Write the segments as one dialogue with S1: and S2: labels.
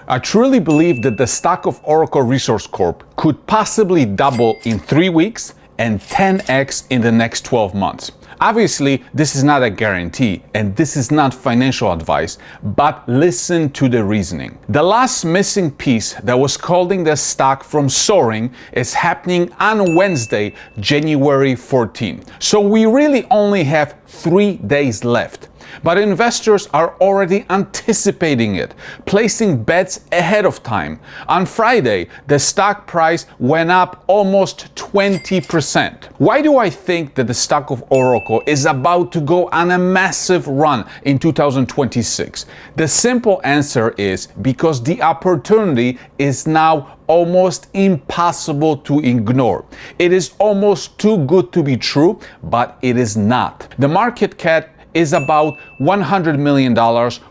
S1: I truly believe that the stock of Oroco Resource Corp could possibly double in 3 weeks and 10x in the next 12 months. Obviously, this is not a guarantee and this is not financial advice, but listen to the reasoning. The last missing piece that was holding the stock from soaring is happening on Wednesday, January 14. So we really only have 3 days left. But investors are already anticipating it, placing bets ahead of time. On Friday, the stock price went up almost 20%. Why do I think that the stock of Oroco is about to go on a massive run in 2026? The simple answer is because the opportunity is now almost impossible to ignore. It is almost too good to be true, but it is not. The market cap is about $100 million,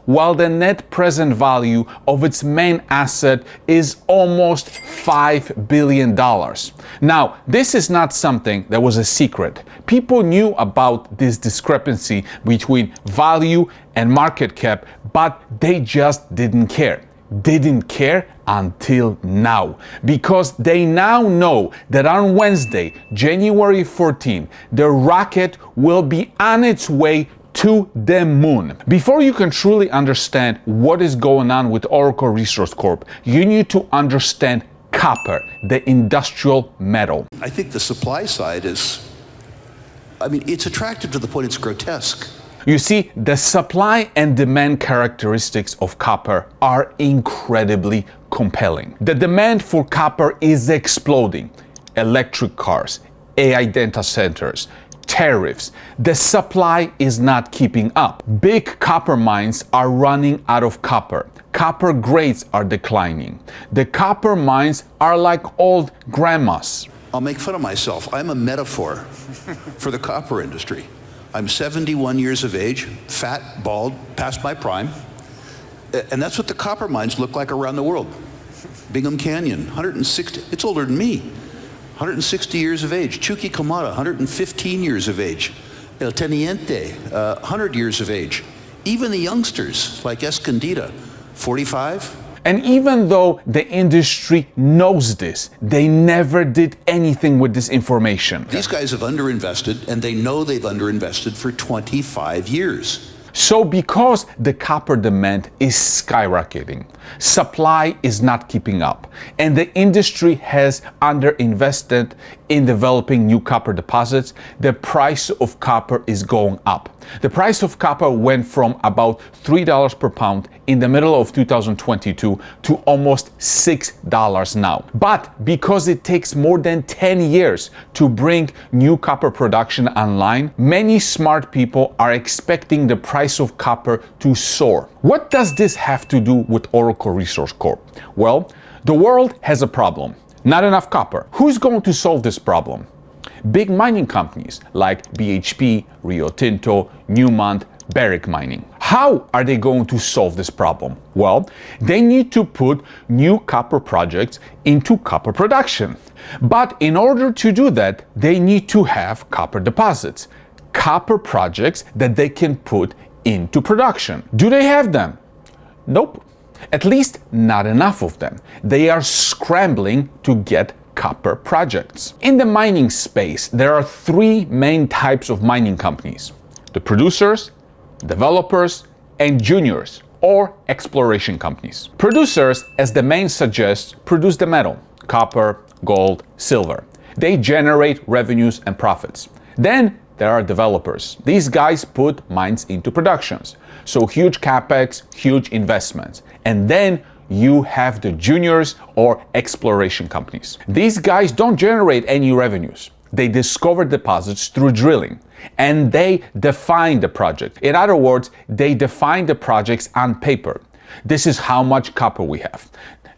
S1: while the net present value of its main asset is almost $5 billion. Now, this is not something that was a secret. People knew about this discrepancy between value and market cap, but they just didn't care. Didn't care until now, because they now know that on Wednesday, January 14, the rocket will be on its way to the moon. Before you can truly understand what is going on with Oroco Resource Corp, you need to understand copper, the industrial metal.
S2: I think the supply side is, it's attractive to the point it's grotesque.
S1: You see, the supply and demand characteristics of copper are incredibly compelling. The demand for copper is exploding. Electric cars, AI data centers, tariffs. The supply is not keeping up. Big copper mines are running out of copper. Copper grades are declining. The copper mines are like old grandmas.
S2: I'll make fun of myself. I'm a metaphor for the copper industry. I'm 71 years of age, fat, bald, past my prime. And that's what the copper mines look like around the world. Bingham Canyon, 160, it's older than me. 160 years of age. Chuquicamata, 115 years of age. El Teniente, 100 years of age. Even the youngsters, like Escondida, 45.
S1: And even though the industry knows this, they never did anything with this information.
S2: These guys have underinvested, and they know they've underinvested for 25 years.
S1: So because the copper demand is skyrocketing, supply is not keeping up, and the industry has underinvested in developing new copper deposits, the price of copper is going up. The price of copper went from about $3 per pound in the middle of 2022 to almost $6 now. But because it takes more than 10 years to bring new copper production online, many smart people are expecting the price of copper to soar. What does this have to do with Oroco Resource Corp? Well, the world has a problem. Not enough copper. Who's going to solve this problem? Big mining companies like BHP, Rio Tinto, Newmont, Barrick Mining. How are they going to solve this problem? Well, they need to put new copper projects into copper production. But in order to do that, they need to have copper deposits, copper projects that they can put into production. Do they have them? Nope. At least not enough of them. They are scrambling to get copper projects. In the mining space, there are 3 main types of mining companies: the producers, developers, and juniors, or exploration companies. Producers, as the name suggests, produce the metal: copper, gold, silver. They generate revenues and profits. Then there are developers. These guys put mines into productions. So huge capex, huge investments. And then you have the juniors or exploration companies. These guys don't generate any revenues. They discover deposits through drilling, and they define the project. In other words, they define the projects on paper. This is how much copper we have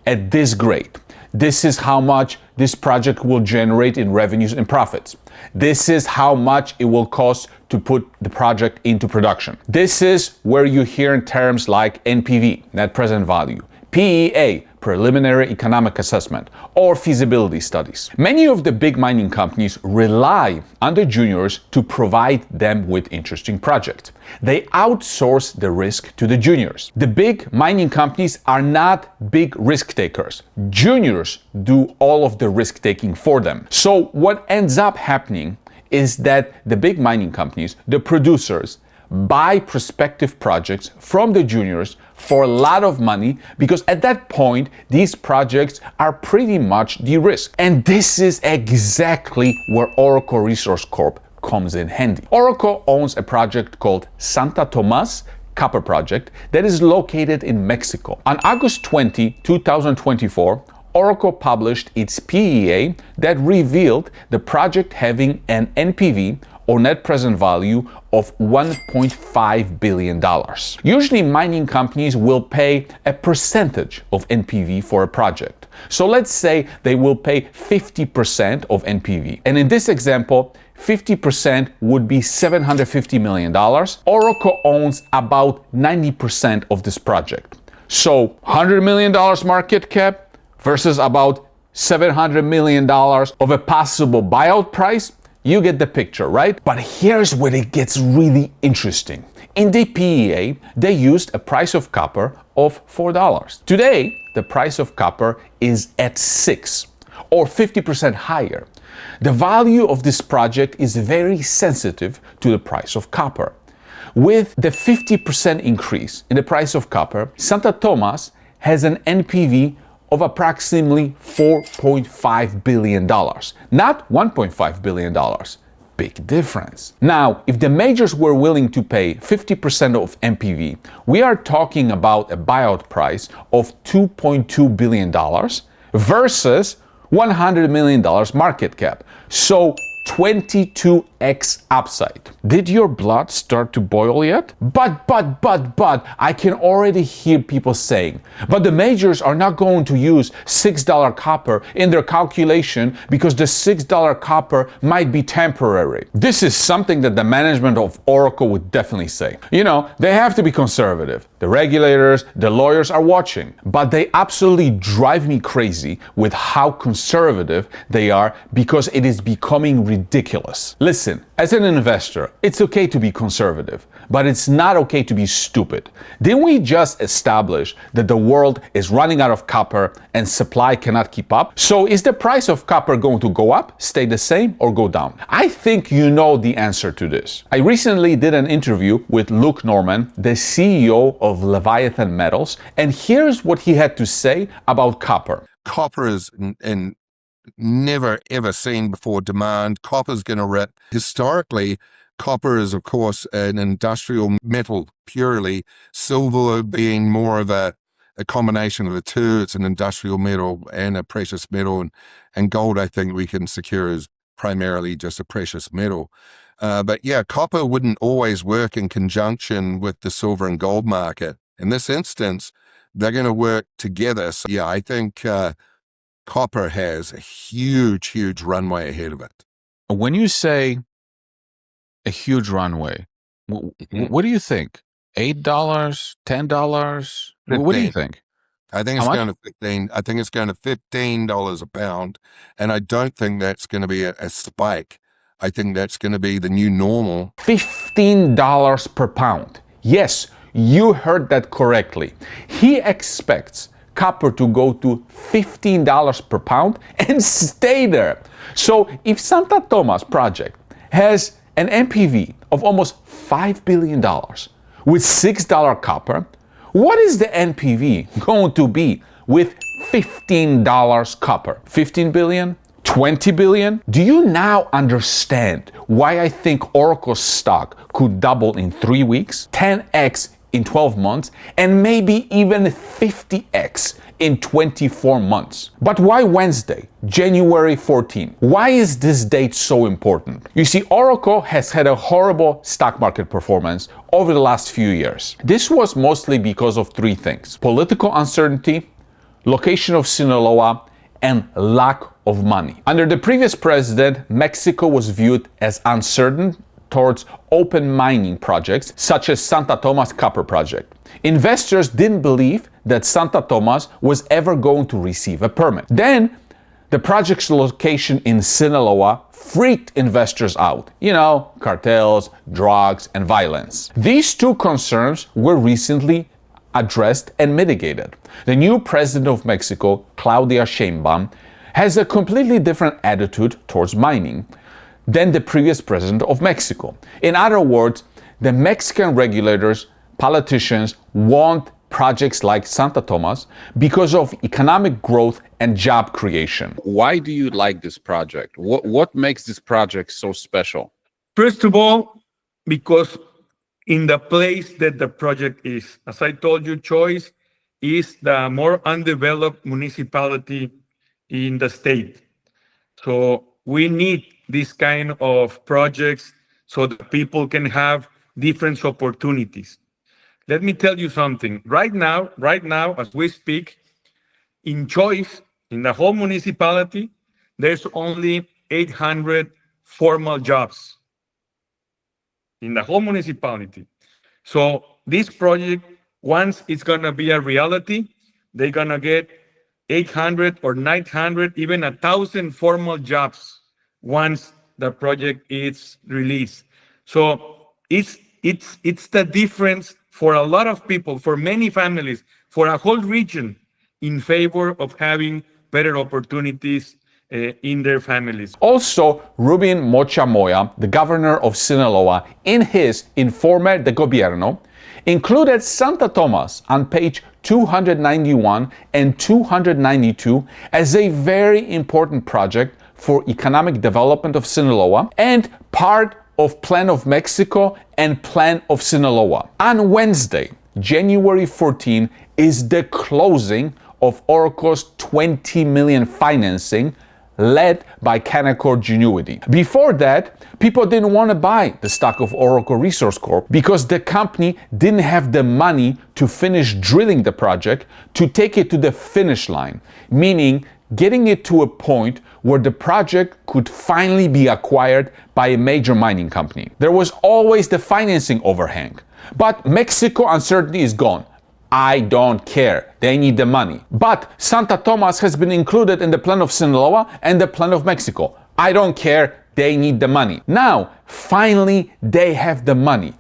S1: at this grade. This is how much this project will generate in revenues and profits. This is how much it will cost to put the project into production. This is where you hear terms like NPV, net present value, PEA, preliminary economic assessment, or feasibility studies. Many of the big mining companies rely on the juniors to provide them with interesting projects. They outsource the risk to the juniors. The big mining companies are not big risk takers. Juniors do all of the risk taking for them. So what ends up happening is that the big mining companies, the producers, buy prospective projects from the juniors for a lot of money, because at that point these projects are pretty much de-risked. And this is exactly where Oroco Resource Corp comes in handy. Oroco owns a project called Santa Tomas Copper Project that is located in Mexico. On August 20, 2024, Oroco published its PEA that revealed the project having an NPV, or net present value, of $1.5 billion. Usually mining companies will pay a percentage of NPV for a project. So let's say they will pay 50% of NPV. And in this example, 50% would be $750 million. Oroco owns about 90% of this project. So $100 million market cap versus about $700 million of a possible buyout price. You get the picture, right? But here's where it gets really interesting. In the PEA, they used a price of copper of $4. Today, the price of copper is at $6, or 50% higher. The value of this project is very sensitive to the price of copper. With the 50% increase in the price of copper, Santa Tomas has an NPV of approximately $4.5 billion, not $1.5 billion. Big difference. Now, if the majors were willing to pay 50% of NPV, we are talking about a buyout price of $2.2 billion versus $100 million market cap. So 22x upside. Did your blood start to boil yet? But, I can already hear people saying, but the majors are not going to use $6 copper in their calculation because the $6 copper might be temporary. This is something that the management of Oroco would definitely say. You know, they have to be conservative. The regulators, the lawyers are watching, but they absolutely drive me crazy with how conservative they are, because it is becoming ridiculous. Listen, as an investor, it's okay to be conservative, but it's not okay to be stupid. Didn't we just establish that the world is running out of copper and supply cannot keep up? So is the price of copper going to go up, stay the same, or go down? I think you know the answer to this. I recently did an interview with Luke Norman, the CEO of Leviathan Metals, and here's what he had to say about copper.
S3: Copper is in never ever seen before demand. Copper's going to rip. Historically, copper is, of course, an industrial metal purely, silver being more of a combination of the two. It's an industrial metal and a precious metal, and gold, I think we can secure as primarily just a precious metal. But yeah, copper wouldn't always work in conjunction with the silver and gold market. In this instance, they're going to work together. So yeah, I think copper has a huge runway ahead of it.
S1: When you say a huge runway, what do you think? $8, $10? What do you think?
S3: I think it's going to 15. I think it's going to $15 a pound, and I don't think that's going to be a spike. I think that's going to be the new normal.
S1: $15 per pound. Yes, you heard that correctly. He expects copper to go to $15 per pound and stay there. So if Santa Tomas project has an NPV of almost $5 billion with $6 copper, what is the NPV going to be with $15 copper? 15 billion? 20 billion? Do you now understand why I think Oroco's stock could double in 3 weeks, 10x in 12 months, and maybe even 50x in 24 months? But why Wednesday, January 14? Why is this date so important? You see, Oroco has had a horrible stock market performance over the last few years. This was mostly because of three things: political uncertainty, location of Sinaloa, and lack of money. Under the previous president, Mexico was viewed as uncertain towards open mining projects such as Santa Tomas Copper Project. Investors didn't believe that Santa Tomas was ever going to receive a permit. Then, the project's location in Sinaloa freaked investors out. You know, cartels, drugs, and violence. These two concerns were recently addressed and mitigated. The new president of Mexico, Claudia Sheinbaum, has a completely different attitude towards mining than the previous president of Mexico. In other words, the Mexican regulators, politicians want projects like Santa Tomas because of economic growth and job creation.
S4: Why do you like this project? What makes this project so special?
S5: First of all, because in the place that the project is. As I told you, Choice is the more undeveloped municipality in the state. So we need this kind of projects so that people can have different opportunities. Let me tell you something. Right now, as we speak, in Choice, in the whole municipality, there's only 800 formal jobs in the whole municipality. So this project, once it's gonna be a reality, they're gonna get 800 or 900, even 1,000 formal jobs once the project is released. So it's the difference for a lot of people, for many families, for a whole region, in favor of having better opportunities in their families.
S1: Also, Rubin Mochamoya, the governor of Sinaloa, in his Informe de Gobierno, included Santa Tomas on page 291 and 292 as a very important project for economic development of Sinaloa and part of Plan of Mexico and Plan of Sinaloa. On Wednesday, January 14, is the closing of Oroco's $20 million financing led by Canaccord Genuity. Before that, people didn't want to buy the stock of Oroco Resource Corp because the company didn't have the money to finish drilling the project to take it to the finish line, meaning getting it to a point where the project could finally be acquired by a major mining company. There was always the financing overhang, but Mexico uncertainty is gone. I don't care. They need the money. But Santa Tomas has been included in the Plan of Sinaloa and the Plan of Mexico. I don't care. They need the money. Now, finally, they have the money.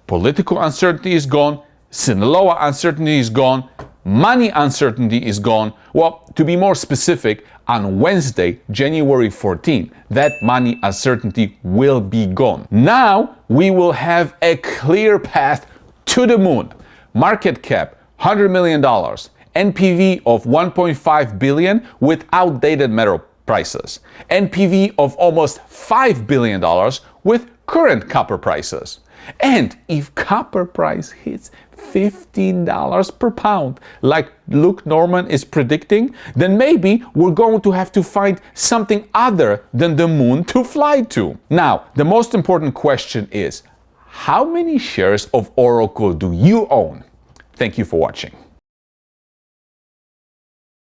S1: Political uncertainty is gone. Sinaloa uncertainty is gone. Money uncertainty is gone. Well, to be more specific, on Wednesday, January 14, that money uncertainty will be gone. Now, we will have a clear path to the moon. Market cap, $100 million. NPV of $1.5 billion with outdated metal prices. NPV of almost $5 billion with current copper prices. And if copper price hits $15 per pound, like Luke Norman is predicting, then maybe we're going to have to find something other than the moon to fly to. Now, the most important question is, how many shares of Oroco do you own? Thank you for watching.